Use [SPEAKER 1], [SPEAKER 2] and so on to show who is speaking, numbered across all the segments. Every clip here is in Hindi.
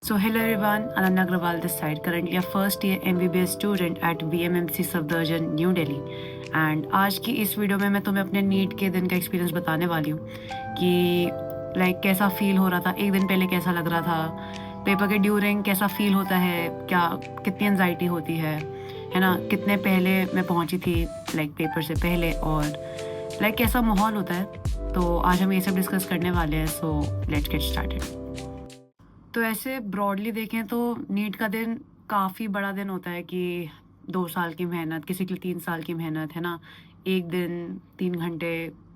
[SPEAKER 1] So hello everyone, Ananya Agrawal this side, currently a first year MBBS student at VMMC Safdarjung, New Delhi. And आज की इस वीडियो में मैं तुम्हें अपने नीट के दिन का एक्सपीरियंस बताने वाली हूँ कि कैसा फील हो रहा था, एक दिन पहले कैसा लग रहा था, पेपर के ड्यूरिंग कैसा फील होता है, क्या कितनी एनजाइटी होती है ना, कितने पहले मैं पहुँची थी पेपर से पहले, और कैसा माहौल होता है। तो आज हम ये सब डिस्कस करने वाले हैं, सो लेट्स गेट स्टार्टेड। तो ऐसे ब्रॉडली देखें तो नीट का दिन काफ़ी बड़ा दिन होता है कि 2 साल की मेहनत, किसी के लिए 3 साल की मेहनत, है ना। एक दिन 3 घंटे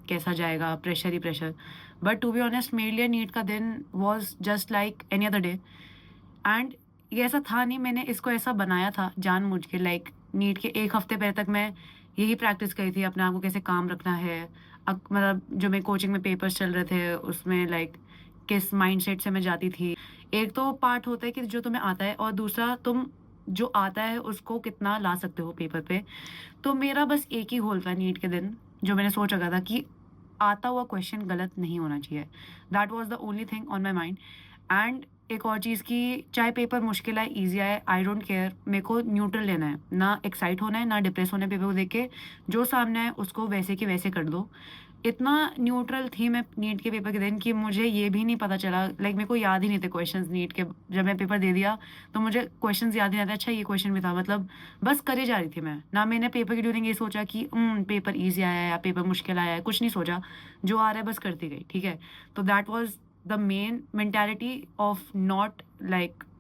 [SPEAKER 1] कैसा जाएगा, प्रेशर ही pressure. But to be honest मेरे लिए नीट का दिन was just like any other day. And ये ऐसा था नहीं, मैंने इसको ऐसा बनाया था जानबूझ के। नीट के एक हफ्ते पहले तक मैं यही प्रैक्टिस करी थी, अपने आप को कैसे काम रखना है। मतलब जो मेरे कोचिंग में पेपर्स चल रहे थे उसमें किस माइंडसेट से मैं जाती थी। एक तो पार्ट होता है कि जो तुम्हें आता है, और दूसरा तुम जो आता है उसको कितना ला सकते हो पेपर पे। तो मेरा बस एक ही गोल था नीट के दिन, जो मैंने सोच रखा था कि आता हुआ क्वेश्चन गलत नहीं होना चाहिए। That was the only thing on my mind. And एक और चीज़ की, चाहे पेपर मुश्किल आए ईजी आए, आई डोंट केयर, मेरे को न्यूट्रल लेना है, ना एक्साइट होना है ना डिप्रेस होना है। पेपर को देख के जो सामने आए उसको वैसे के वैसे कर दो। इतना न्यूट्रल थी मैं नीट के पेपर के दिन कि मुझे ये भी नहीं पता चला, मेरे को याद ही नहीं थे क्वेश्चंस नीट के। जब मैं पेपर दे दिया तो मुझे क्वेश्चंस याद नहीं आते, अच्छा ये क्वेश्चन भी था, मतलब बस करे जा रही थी मैं। ना मैंने पेपर के ड्यूरिंग ये सोचा कि पेपर ईजी आया है या पेपर मुश्किल आया है, कुछ नहीं सोचा। जो आ रहा है बस करती गई, ठीक है। तो that was the main mentality of not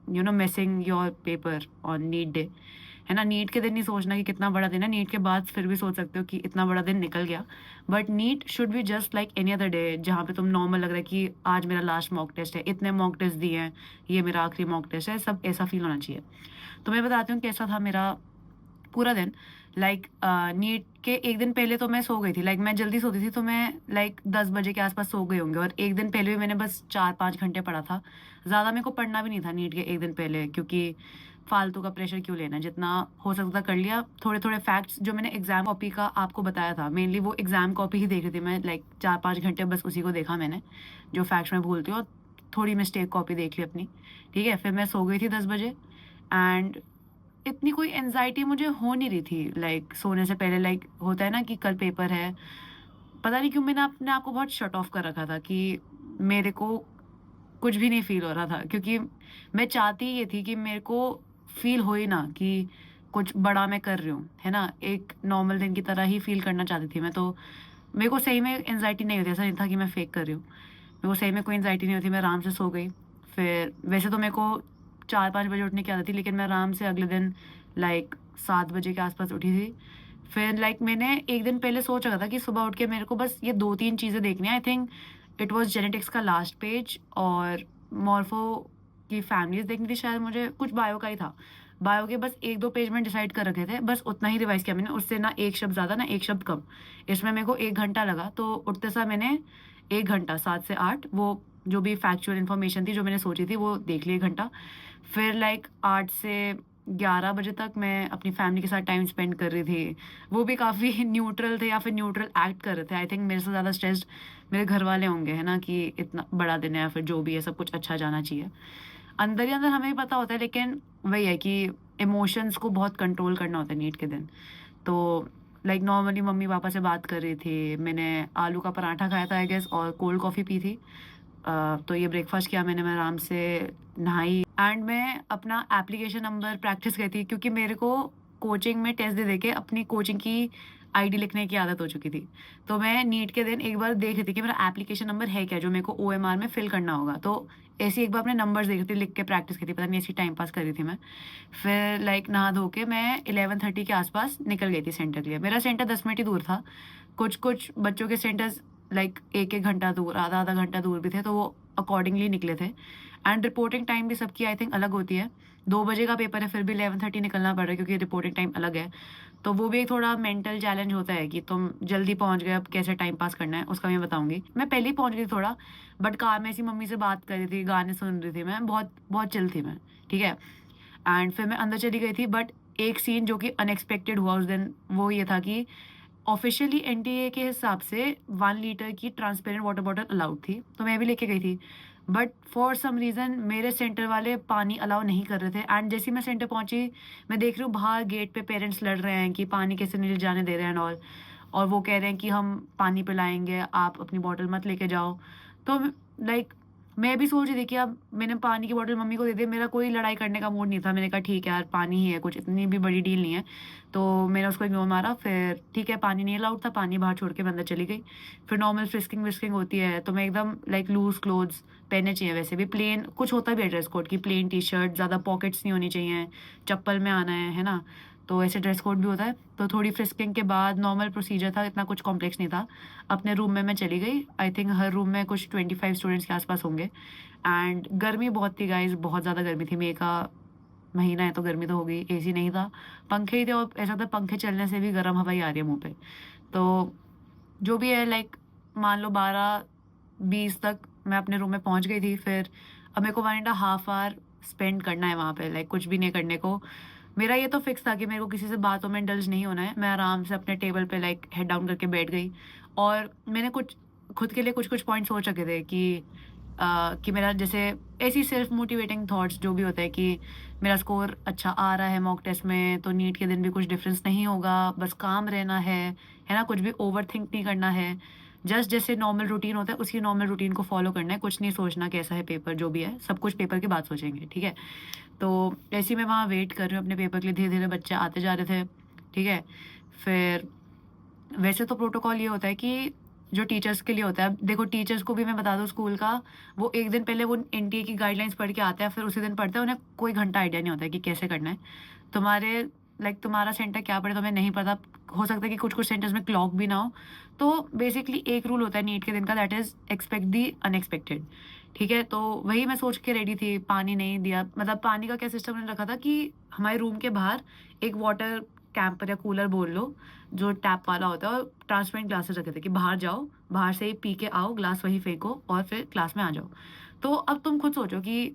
[SPEAKER 1] missing your paper on NEET day, है ना। नीट के दिन नहीं सोचना कि कितना बड़ा दिन है, नीट के बाद फिर भी सोच सकते हो कि इतना बड़ा दिन निकल गया। But NEET should be just like any other day, जहाँ पे तुम नॉर्मल लग रहा है कि आज मेरा लास्ट मॉक टेस्ट है, इतने मॉक टेस्ट दिए हैं, ये मेरा आखिरी मॉक टेस्ट है, सब ऐसा फील होना चाहिए। तो मैं बताती हूँ कैसा था मेरा पूरा दिन। नीट के एक दिन पहले तो मैं सो गई थी, मैं जल्दी सोती थी, तो मैं 10 बजे के आसपास सो गई होंगे। और एक दिन पहले भी मैंने बस 4-5 घंटे पढ़ा था, ज़्यादा मेरे को पढ़ना भी नहीं था नीट के एक दिन पहले, क्योंकि फालतू का प्रेशर क्यों लेना, जितना हो सकता था कर लिया। थोड़े थोड़े फैक्ट्स जो मैंने एग्जाम कॉपी का आपको बताया था, मेनली वो एग्जाम कॉपी ही देख रही थी मैं, 4-5 घंटे बस उसी को देखा मैंने, जो फैक्ट्स मैं भूलती हूँ। और थोड़ी मिस्टेक कॉपी देख ली अपनी, ठीक है। फिर मैं सो गई थी 10 बजे। एंड इतनी कोई एनजाइटी मुझे हो नहीं रही थी सोने से पहले। होता है ना कि कल पेपर है, पता नहीं क्यों मैंने अपने आप को बहुत शट ऑफ कर रखा था कि मेरे को कुछ भी नहीं फील हो रहा था, क्योंकि मैं चाहती ये थी कि मेरे को फील हो ही ना कि कुछ बड़ा मैं कर रही हूँ, है ना। एक नॉर्मल दिन की तरह ही फील करना चाहती थी मैं। तो मेरे को सही में एनजाइटी नहीं होती, ऐसा नहीं था कि मैं फेक कर रही हूँ, मेरे को सही में कोई एनजाइटी नहीं होती। मैं आराम से सो गई। फिर वैसे तो मेरे को 4-5 बजे उठने की आदत थी, लेकिन मैं आराम से अगले दिन 7 बजे के आसपास उठी थी। फिर मैंने एक दिन पहले सोच रखा था कि सुबह उठ के मेरे को बस ये 2-3 चीज़ें देखनी है। I think it was genetics का लास्ट पेज, और मॉर्फो की फैमिलीज देखनी थी शायद मुझे, कुछ बायो का ही था। बायो के बस 1-2 पेज में डिसाइड कर रखे थे, बस उतना ही रिवाइज किया मैंने, उससे ना एक शब्द ज़्यादा ना एक शब्द कम। इसमें मेरे को 1 घंटा लगा। तो उठते सा मैंने 1 घंटा 7 से 8 वो जो भी फैक्चुअल इन्फॉर्मेशन थी जो मैंने सोची थी वो देख ली 1 घंटा। फिर 8 से 11 बजे तक मैं अपनी फैमिली के साथ टाइम स्पेंड कर रही थी। वो भी काफ़ी न्यूट्रल थे, या फिर न्यूट्रल एक्ट कर रहे थे। आई थिंक मेरे से ज़्यादा स्ट्रेस्ड मेरे घर वाले होंगे, है ना, कि इतना बड़ा दिन है या फिर जो भी है सब कुछ अच्छा जाना चाहिए। अंदर ही अंदर हमें भी पता होता है, लेकिन वही है कि इमोशंस को बहुत कंट्रोल करना होता है नीट के दिन। तो नॉर्मली मम्मी पापा से बात कर रही थी, मैंने आलू का पराठा खाया था आई गेस, और कोल्ड कॉफ़ी पी थी। तो ये ब्रेकफास्ट किया मैंने, मैं आराम से नहाई। एंड मैं अपना एप्लीकेशन नंबर प्रैक्टिस करी थी, क्योंकि मेरे को कोचिंग में टेस्ट दे के अपनी कोचिंग की आईडी लिखने की आदत हो चुकी थी। तो मैं नीट के दिन एक बार देख रही थी कि मेरा एप्लीकेशन नंबर है क्या, जो मेरे को ओएमआर में फिल करना होगा। तो ऐसी एक बार अपने नंबर्स देख रही थी, लिख के प्रैक्टिस की थी, पता नहीं ऐसी टाइम पास कर रही थी मैं। फिर नहा धो के मैं 11:30 के आसपास निकल गई थी सेंटर के लिए। मेरा सेंटर 10 मिनट ही दूर था। कुछ कुछ बच्चों के सेंटर्स 1-1 घंटा दूर, आधा आधा घंटा दूर भी थे, तो वो अकॉर्डिंगली निकले थे। एंड रिपोर्टिंग टाइम भी सबकी आई थिंक अलग होती है। 2 बजे का पेपर है, फिर भी 11:30 निकलना पड़ रहा है, क्योंकि रिपोर्टिंग टाइम अलग है। तो वो भी एक थोड़ा मेंटल चैलेंज होता है कि तुम जल्दी पहुंच गए, अब कैसे टाइम पास करना है उसका मैं बताऊंगी। मैं पहले ही पहुंच गई थी थोड़ा, बट कार में ऐसी मम्मी से बात कर रही थी, गाने सुन रही थी मैं, बहुत बहुत चिल थी मैं, ठीक है। एंड फिर मैं अंदर चली गई थी। बट एक सीन जो कि अनएक्सपेक्टेड हुआ उस दिन, वो ये था कि ऑफिशियली एनटीए के हिसाब से 1 लीटर की ट्रांसपेरेंट वाटर बॉटल अलाउड थी, तो मैं भी लेके गई थी। बट फॉर सम रीज़न मेरे सेंटर वाले पानी अलाउ नहीं कर रहे थे। एंड जैसे ही मैं सेंटर पहुंची, मैं देख रही हूँ बाहर गेट पे पेरेंट्स लड़ रहे हैं कि पानी कैसे नहीं जाने दे रहे हैं एंड ऑल। और वो कह रहे हैं कि हम पानी पिलाएंगे, आप अपनी बॉटल मत लेके जाओ। तो लाइक मैं भी सोच रही थी कि अब मैंने पानी की बॉटल मम्मी को दे दी, मेरा कोई लड़ाई करने का मूड नहीं था। मैंने कहा ठीक है यार, पानी ही है, कुछ इतनी भी बड़ी डील नहीं है। तो मैंने उसको इग्नोर मारा। फिर ठीक है, पानी नहीं अलाउड था, पानी बाहर छोड़ के मैं अंदर चली गई। फिर नॉर्मल फ्रिस्किंग विस्किंग होती है, तो मैं एकदम लाइक लूज क्लोथ्स पहनने चाहिए। वैसे भी प्लेन कुछ होता भी है ड्रेस कोड की, प्लेन टी शर्ट, ज़्यादा पॉकेट्स नहीं होनी चाहिए, चप्पल में आना है ना। तो ऐसे ड्रेस कोड भी होता है। तो थोड़ी फ्रिस्किंग के बाद नॉर्मल प्रोसीजर था, इतना कुछ कॉम्प्लेक्स नहीं था। अपने रूम में मैं चली गई। आई थिंक हर रूम में कुछ 25 स्टूडेंट्स के आसपास होंगे। एंड गर्मी बहुत थी गाइज, बहुत ज़्यादा गर्मी थी। मई का महीना है तो गर्मी तो हो गई। एसी नहीं था, पंखे ही थे, और ऐसा था पंखे चलने से भी गर्म हवा ही आ रही है मुंह पे। तो जो भी है लाइक मान लो 12-20 तक मैं अपने रूम में पहुंच गई थी। फिर अब मेरे को 1.5 आवर स्पेंड करना है वहाँ पे, लाइक कुछ भी नहीं करने को। मेरा ये तो फिक्स था कि मेरे को किसी से बातों में इंडल्ज नहीं होना है। मैं आराम से अपने टेबल पे लाइक हेड डाउन करके बैठ गई। और मैंने कुछ खुद के लिए कुछ कुछ पॉइंट सोच रखे थे कि मेरा जैसे ऐसी सेल्फ मोटिवेटिंग थॉट्स जो भी होता है कि मेरा स्कोर अच्छा आ रहा है मॉक टेस्ट में, तो नीट के दिन भी कुछ डिफरेंस नहीं होगा, बस काम रहना है ना, कुछ भी ओवर थिंक नहीं करना है। जस्ट जैसे नॉर्मल रूटीन होता है उसी नॉर्मल रूटीन को फॉलो करना है, कुछ नहीं सोचना कैसा है पेपर, जो भी है सब कुछ पेपर के बाद सोचेंगे, ठीक है। तो ऐसे ही मैं वहाँ वेट कर रही हूँ अपने पेपर के लिए। धीरे धीरे बच्चे आते जा रहे थे, ठीक है। फिर वैसे तो प्रोटोकॉल ये होता है कि जो टीचर्स के लिए होता है, अब देखो टीचर्स को भी मैं बता दूँ स्कूल का, वो एक दिन पहले वो एनटीए की गाइडलाइंस पढ़ के आते हैं, फिर उसी दिन पढ़ते हैं। उन्हें कोई घंटा आइडिया नहीं होता है कि कैसे करना है। तुम्हारे लाइक तुम्हारा सेंटर क्या पड़े तुम्हें नहीं पता। हो सकता है कि कुछ कुछ सेंटर्स में क्लॉक भी ना हो। तो बेसिकली एक रूल होता है नीट के दिन का, that is expect the unexpected, ठीक है। तो वही मैं सोच के रेडी थी। पानी नहीं दिया, मतलब पानी का क्या सिस्टम ने रखा था कि हमारे रूम के बाहर एक वाटर कैंपर या कूलर बोल लो, जो टैप वाला होता है, और ट्रांसपेरेंट ग्लासेस रखे थे कि बाहर जाओ, बाहर से ही पी के आओ, ग्लास वहीं फेंको और फिर क्लास में आ जाओ। तो अब तुम खुद सोचो कि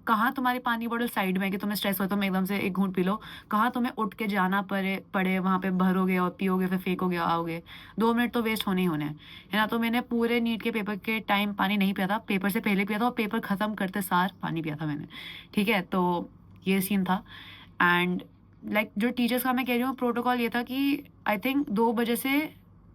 [SPEAKER 1] कहाँ तुम्हारी पानी बॉटल साइड में है कि तुम्हें स्ट्रेस हो तुम एकदम से एक घूंट पी लो, कहाँ तुम्हें उठ के जाना पड़े वहाँ पे भरोगे और पियोगे फिर फेंकोगे आओगे। 2 मिनट तो वेस्ट होने ही होने हैं, है ना। तो मैंने पूरे नीट के पेपर के टाइम पानी नहीं पिया था, पेपर से पहले पिया था, और पेपर खत्म करते सार पानी पिया था मैंने, ठीक है। तो ये सीन था। एंड लाइक जो टीचर्स का मैं कह रही हूँ प्रोटोकॉल ये था कि आई थिंक 2 बजे से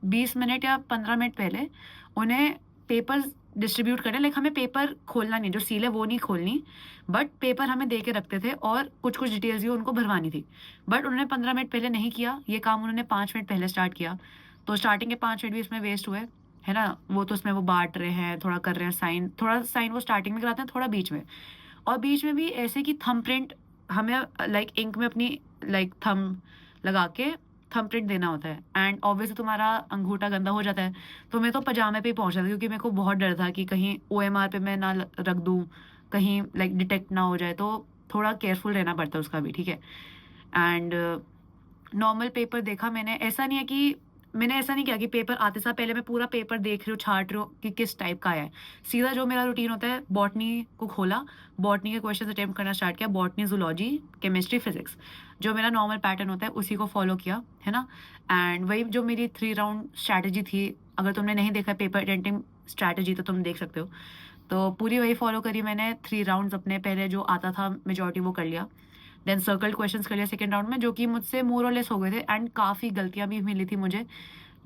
[SPEAKER 1] 20 मिनट या 15 मिनट पहले उन्हें पेपर डिस्ट्रीब्यूट करना। लाइक हमें पेपर खोलना नहीं, जो सील है वो नहीं खोलनी, बट पेपर हमें दे के रखते थे और कुछ कुछ डिटेल्स भी उनको भरवानी थी। बट उन्होंने 15 मिनट पहले नहीं किया ये काम, उन्होंने 5 मिनट पहले स्टार्ट किया। तो स्टार्टिंग के 5 मिनट भी इसमें वेस्ट हुए, है ना। वो तो उसमें वो बांट रहे हैं, थोड़ा कर रहे हैं साइन, थोड़ा साइन वो स्टार्टिंग में कराते हैं, थोड़ा बीच में। और बीच में भी ऐसे कि थंब प्रिंट हमें लाइक इंक में अपनी लाइक थंब लगा के थंब प्रिंट देना होता है। एंड ऑब्वियसली तुम्हारा अंगूठा गंदा हो जाता है। तो मैं तो पजामे पे ही पहुंचा था, क्योंकि मेरे को बहुत डर था कि कहीं ओएमआर पे मैं ना रख दूं, कहीं लाइक डिटेक्ट ना हो जाए। तो थोड़ा केयरफुल रहना पड़ता है उसका भी, ठीक है। एंड नॉर्मल पेपर देखा मैंने, ऐसा नहीं है कि मैंने ऐसा नहीं किया कि पेपर आते साथ पहले मैं पूरा पेपर देख रही हूँ, छाट रही हूँ कि किस टाइप का है। सीधा जो मेरा रूटीन होता है, बॉटनी को खोला, बॉटनी के क्वेश्चन अटेम्प्ट करना स्टार्ट किया, बॉटनी, जूलॉजी, केमिस्ट्री, फिजिक्स, जो मेरा नॉर्मल पैटर्न होता है उसी को फॉलो किया, है ना। एंड वही जो मेरी 3 राउंड स्ट्रैटेजी थी, अगर तुमने नहीं देखा पेपर अटेम्प्टिंग स्ट्रैटेजी तो तुम देख सकते हो। तो पूरी वही फॉलो करी मैंने। 3 राउंड्स अपने पहले जो आता था मेजोरिटी वो कर लिया। देन सर्कल्ड क्वेश्चंस कर लिया सेकंड राउंड में, जो कि मुझसे मोर और लेस हो गए थे। एंड काफ़ी गलतियां भी मिली थी मुझे,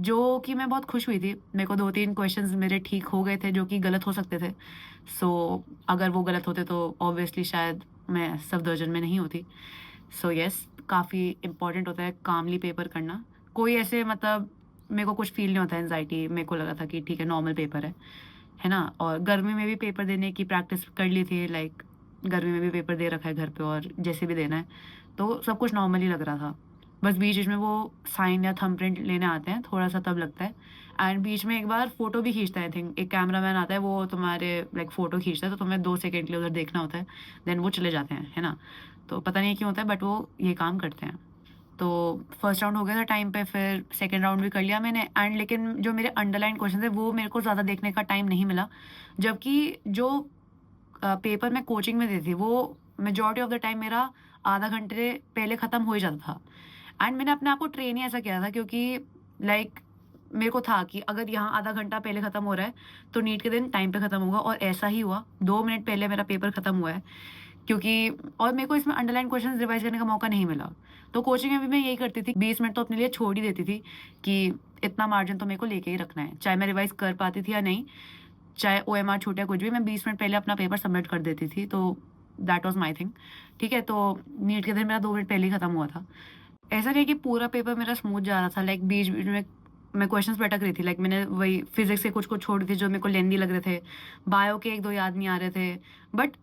[SPEAKER 1] जो कि मैं बहुत खुश हुई थी। मेरे को 2-3 क्वेश्चंस मेरे ठीक हो गए थे जो कि गलत हो सकते थे। सो अगर वो गलत होते तो ऑब्वियसली शायद मैं सफदरजंग में नहीं होती। सो यस, काफ़ी इंपॉर्टेंट होता है कामली पेपर करना। कोई ऐसे मतलब मेरे को कुछ फील नहीं होता एनजाइटी। मेरे को लगा था कि ठीक है नॉर्मल पेपर है ना। और गर्मी में भी पेपर देने की प्रैक्टिस कर ली थी, लाइक गर्मी में भी पेपर दे रखा है घर पे और जैसे भी देना है, तो सब कुछ नॉर्मल ही लग रहा था। बस बीच बीच में वो साइन या थंब प्रिंट लेने आते हैं, थोड़ा सा तब लगता है। एंड बीच में एक बार फोटो भी खींचता है, आई थिंक एक कैमरामैन आता है, वो तुम्हारे लाइक फोटो खींचता है, तो तुम्हें 2 सेकंड के लिए उधर देखना होता है, देन वो चले जाते हैं, है ना। तो पता नहीं क्यों होता है बट वो ये काम करते हैं। तो फर्स्ट राउंड हो गया था टाइम पे, फिर सेकंड राउंड भी कर लिया मैंने। एंड लेकिन जो मेरे अंडरलाइन क्वेश्चन थे वो मेरे को ज़्यादा देखने का टाइम नहीं मिला, जबकि जो पेपर मैं कोचिंग में दी थी वो मेजॉरिटी ऑफ द टाइम मेरा आधा घंटे पहले ख़त्म हो ही जाता था। एंड मैंने अपने आप को ट्रेन ही ऐसा किया था, क्योंकि लाइक मेरे को था कि अगर यहाँ आधा घंटा पहले ख़त्म हो रहा है, तो नीट के दिन टाइम पे ख़त्म होगा और ऐसा ही हुआ। 2 मिनट पहले मेरा पेपर ख़त्म हुआ है क्योंकि और मेरे को इसमें अंडरलाइन क्वेश्चंस रिवाइज़ करने का मौका नहीं मिला। तो कोचिंग में भी मैं यही करती थी, 20 मिनट तो अपने लिए छोड़ ही देती थी कि इतना मार्जिन तो मेरे को लेके ही रखना है। चाहे मैं रिवाइज़ कर पाती थी या नहीं, चाहे ओएमआर छूटे कुछ भी, मैं 20 मिनट पहले अपना पेपर सबमिट कर देती थी। तो दैट वाज़ माय थिंग। ठीक है, तो नीट के दिन मेरा 2 मिनट पहले ही ख़त्म हुआ था। ऐसा नहीं है कि पूरा पेपर मेरा स्मूथ जा रहा था, लाइक बीच-बीच में मैं क्वेश्चंस भटक रही थी। लाइक मैंने वही फिज़िक्स के कुछ-कुछ छोड़ दिए जो मेरे को लेंदी लग रहे थे। बायो के 1-2 याद नहीं आ रहे थे। बट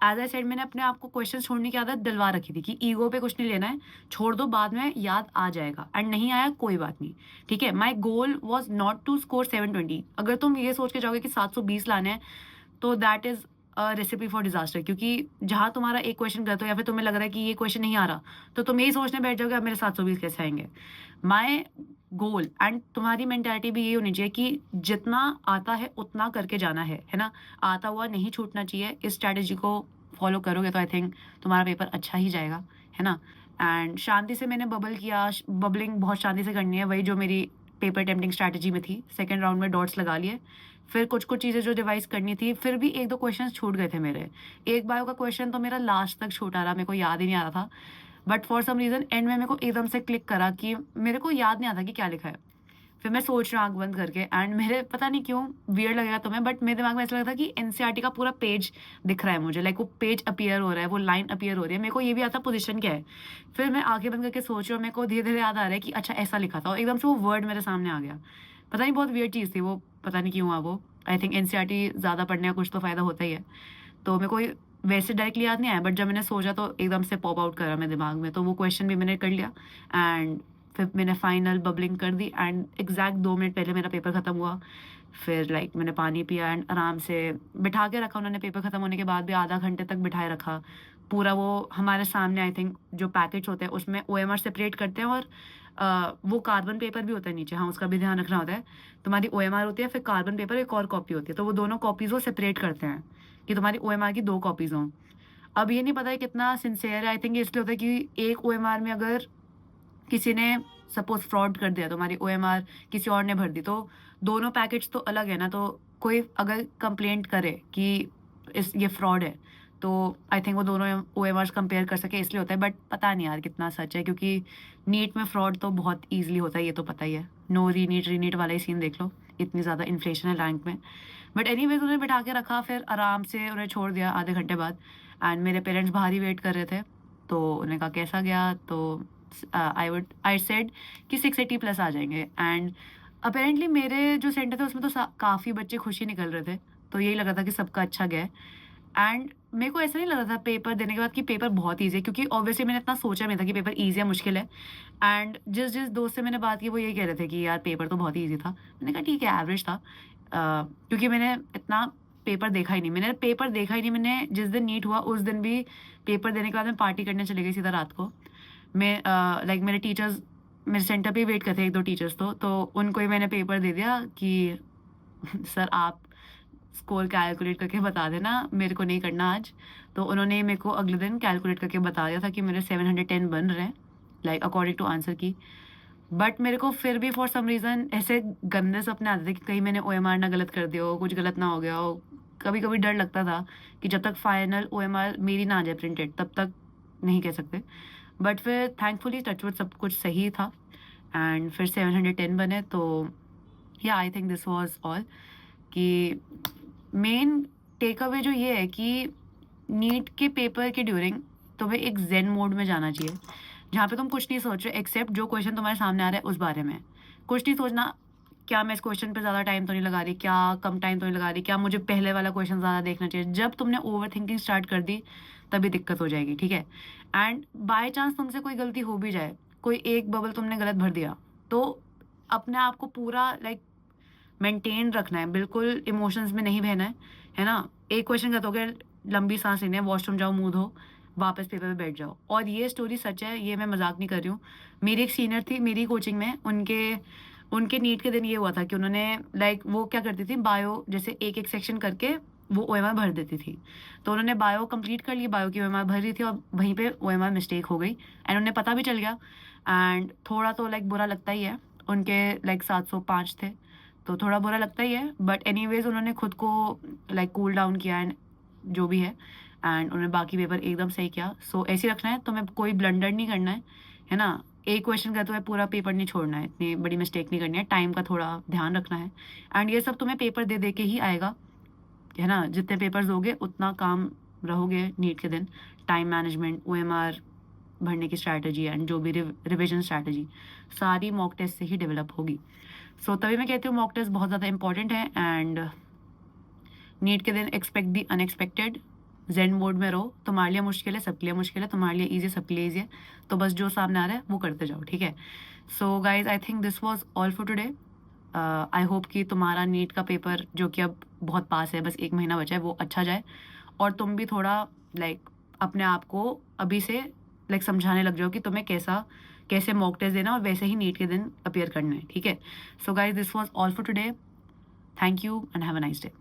[SPEAKER 1] एज़ आई सेड मैंने अपने आप को क्वेश्चंस छोड़ने की आदत डलवा रखी थी कि ईगो पे कुछ नहीं लेना है, छोड़ दो, बाद में याद आ जाएगा एंड नहीं आया कोई बात नहीं। ठीक है, my goal was not to score 720। अगर तुम ये सोच के जाओगे कि 720 लाने हैं, तो that is recipe for disaster. क्योंकि जहाँ तुम्हारा एक क्वेश्चन गलत हो या फिर तुम्हें लग रहा है कि ये क्वेश्चन नहीं आ रहा, तो तुम यही सोचने बैठ जाओगे अब मेरे 720 कैसे आएंगे। माय गोल एंड तुम्हारी मेंटालिटी भी ये होनी चाहिए कि जितना आता है उतना करके जाना है ना। आता हुआ नहीं छूटना चाहिए। इस स्ट्रैटेजी को फॉलो करोगे तो आई थिंक तुम्हारा पेपर अच्छा ही जाएगा, है ना। एंड शांति से मैंने बबल किया। बबलिंग बहुत शांति से करनी है, वही जो मेरी पेपर अटेम्प्टिंग स्ट्रैटेजी में थी। सेकेंड राउंड में डॉट्स लगा लिए। फिर कुछ कुछ चीज़ें जो रिवाइज करनी थी, फिर भी 1-2 क्वेश्चन छूट गए थे मेरे। एक बायो का क्वेश्चन तो मेरा लास्ट तक छूटा रहा, मेरे को याद ही नहीं आ रहा था। But for some reason end में मेरे को एकदम से क्लिक करा कि मेरे को याद नहीं आता कि क्या लिखा है। फिर मैं सोच रहा हूँ आँख बंद करके एंड मेरे पता नहीं क्यों वियर्ड लगेगा तुम्हें, बट मेरे दिमाग में ऐसा लगा था कि एनसीईआरटी का पूरा पेज दिख रहा है मुझे। लाइक वो पेज अपीयर हो रहा है, वो लाइन अपीयर हो रही है। मेरे को ये भी आता पोजीशन क्या है। फिर मैं आंखें बंद करके सोच रही हूँ, मेरे को धीरे-धीरे याद आ रहा है कि अच्छा ऐसा लिखा था और एकदम से वो वर्ड मेरे सामने आ गया। पता नहीं बहुत वियर्ड चीज़ थी वो, पता नहीं क्यों हुआ वो। आई थिंक एनसीईआरटी ज़्यादा पढ़ने का कुछ तो फ़ायदा होता ही है। तो मेरे को वैसे डायरेक्टली याद नहीं आया, बट जब मैंने सोचा तो एकदम से पॉप आउट करा मेरे दिमाग में। तो वो क्वेश्चन भी मैंने कर लिया एंड फिर मैंने फाइनल बबलिंग कर दी एंड एग्जैक्ट 2 मिनट पहले मेरा पेपर ख़त्म हुआ। फिर लाइक मैंने पानी पिया एंड आराम से बिठा के रखा उन्होंने। पेपर ख़त्म होने के बाद भी आधा घंटे तक बिठाए रखा। पूरा वो हमारे सामने आई थिंक जो पैकेट्स होते हैं उसमें ओएमआर सेपरेट करते हैं और वो कार्बन पेपर भी होता है नीचे। हाँ, उसका भी ध्यान रखना होता है। तुम्हारी ओएमआर होती है, फिर कार्बन पेपर एक और कॉपी होती है। तो वो दोनों कॉपीज़ वो सेपरेट करते हैं कि तुम्हारी ओएमआर की 2 कॉपीज़ हों। अब ये नहीं पता है कितना सिंसियर है। आई थिंक ये इसलिए होता है कि एक ओएमआर में अगर किसी ने सपोज़ फ्रॉड कर दिया, तुम्हारी ओएमआर किसी और ने भर दी, तो दोनों पैकेट्स तो अलग है ना। तो कोई अगर कंप्लेंट करे कि ये फ्रॉड है, तो आई थिंक वो दोनों ओएमआर्स कंपेयर कर सके, इसलिए होता है। बट पता नहीं यार कितना सच है, क्योंकि नीट में फ्रॉड तो बहुत ईज़िली होता है, ये तो पता ही है। नो रीनीट, रीनीट वाला ही सीन देख लो, इतनी ज़्यादा इन्फ्लेशन है रैंक में। बट एनीवेज़ उन्हें बिठा के रखा, फिर आराम से उन्हें छोड़ दिया आधे घंटे बाद। एंड मेरे पेरेंट्स बाहर ही वेट कर रहे थे, तो उन्होंने कहा कैसा गया, तो आई सेड कि 680 प्लस आ जाएंगे। एंड अपेरेंटली मेरे जो सेंटर थे उसमें तो काफ़ी बच्चे खुश ही निकल रहे थे, तो यही लग रहा था कि सबका अच्छा गया है। एंड मेरे को ऐसा नहीं लग रहा था पेपर देने के बाद कि पेपर बहुत ईजी है, क्योंकि ऑब्वियसली मैंने इतना सोचा नहीं था कि पेपर ईजी है मुश्किल है। एंड जिस जिस दोस्त से मैंने बात की वो यही कह रहे थे कि यार पेपर तो बहुत ईजी था। मैंने कहा ठीक है, एवरेज था। क्योंकि मैंने इतना पेपर देखा ही नहीं। मैंने पेपर देखा ही नहीं। मैंने जिस दिन नीट हुआ उस दिन भी पेपर देने के बाद मैं पार्टी करने चली गई सीधा रात को। मैं लाइक मेरे टीचर्स मेरे सेंटर पे वेट करते 1-2 टीचर्स, तो उनको ही मैंने पेपर दे दिया कि सर आप स्कोर कैलकुलेट करके बता देना, मेरे को नहीं करना आज। तो उन्होंने मेरे को अगले दिन कैलकुलेट करके बता दिया था कि मेरे 710 बन रहे हैं, लाइक अकॉर्डिंग टू आंसर की। बट मेरे को फिर भी फॉर सम रीज़न ऐसे गंदे सपने आते थे कि कहीं मैंने ओएमआर ना गलत कर दिया हो, कुछ गलत ना हो गया हो। कभी कभी डर लगता था कि जब तक फाइनल ओएमआर मेरी ना आ जाए प्रिंटेड, तब तक नहीं कह सकते। बट फिर थैंकफुली टचवुड सब कुछ सही था एंड फिर 710 बने। तो या I think this was all. कि मेन टेक अवे जो ये है कि नीट के पेपर के ड्यूरिंग तुम्हें एक जेन मोड में जाना चाहिए, जहाँ पे तुम कुछ नहीं सोच रहे एक्सेप्ट जो क्वेश्चन तुम्हारे सामने आ रहा है उस बारे में। कुछ नहीं सोचना, क्या मैं इस क्वेश्चन पे ज़्यादा टाइम तो नहीं लगा रही, क्या कम टाइम तो नहीं लगा रही, क्या मुझे पहले वाला क्वेश्चन ज़्यादा देखना चाहिए। जब तुमने ओवर थिंकिंग स्टार्ट कर दी तभी दिक्कत हो जाएगी, ठीक है। एंड बाय चांस तुमसे कोई गलती हो भी जाए, कोई एक बबल तुमने गलत भर दिया, तो अपने आप को पूरा लाइक मेंटेन रखना है, बिल्कुल इमोशंस में नहीं बहना है ना। एक क्वेश्चन गलत हो गया, लंबी सांस लेनी है, वॉशरूम जाओ, मुंह धो, वापस पेपर पे बैठ जाओ। और ये स्टोरी सच है, ये मैं मजाक नहीं कर रही हूँ। मेरी एक सीनियर थी मेरी कोचिंग में, उनके उनके नीट के दिन ये हुआ था कि उन्होंने लाइक वो क्या करती थी, बायो जैसे एक एक सेक्शन करके वो ओएमआर भर देती थी। तो उन्होंने बायो कंप्लीट कर ली, बायो की ओएमआर भर रही थी और वहीं पे ओएमआर मिस्टेक हो गई एंड उन्हें पता भी चल गया। एंड थोड़ा तो लाइक बुरा लगता ही है। उनके लाइक 705 थे, तो थोड़ा बुरा लगता ही है, बट एनीवेज़ उन्होंने खुद को लाइक कूल डाउन किया एंड जो भी है, एंड उन्होंने बाकी पेपर एकदम सही किया। सो ऐसे ही रखना है, तुम्हें कोई ब्लंडर नहीं करना है ना? एक क्वेश्चन का तुम्हें पूरा पेपर नहीं छोड़ना है, इतनी बड़ी मिस्टेक नहीं करनी है, टाइम का थोड़ा ध्यान रखना है, एंड ये सब तुम्हें पेपर दे के ही आएगा, है ना? जितने पेपर्स दोगे उतना काम रहोगे नीट के दिन। टाइम मैनेजमेंट, ओएमआर भरने की स्ट्रैटेजी एंड जो भी रिविजन स्ट्रैटेजी सारी मॉक टेस्ट से ही डेवलप होगी। सो तभी मैं कहती हूँ मॉक टेस्ट बहुत ज़्यादा इंपॉर्टेंट है, एंड नीट के दिन एक्सपेक्ट दी अनएक्सपेक्टेड, जेन मोड में रहो। तुम्हारे लिए मुश्किल है, सबके लिए मुश्किल है, तुम्हारे लिए ईजी, सबके लिए ईजी है, तो बस जो सामने आ रहा है वो करते जाओ, ठीक है? So guys, I think this was all for today. I hope कि तुम्हारा नीट का पेपर जो कि अब बहुत पास है, बस 1 महीना बचा है, वो अच्छा जाए, और तुम भी थोड़ा लाइक अपने आप को अभी से लाइक समझाने लग जाओ कि तुम्हें कैसे मॉक टेस्ट देना और वैसे ही नीट के दिन अपीयर करना है, ठीक है? So guys, this was all for today. Thank you and have a nice day.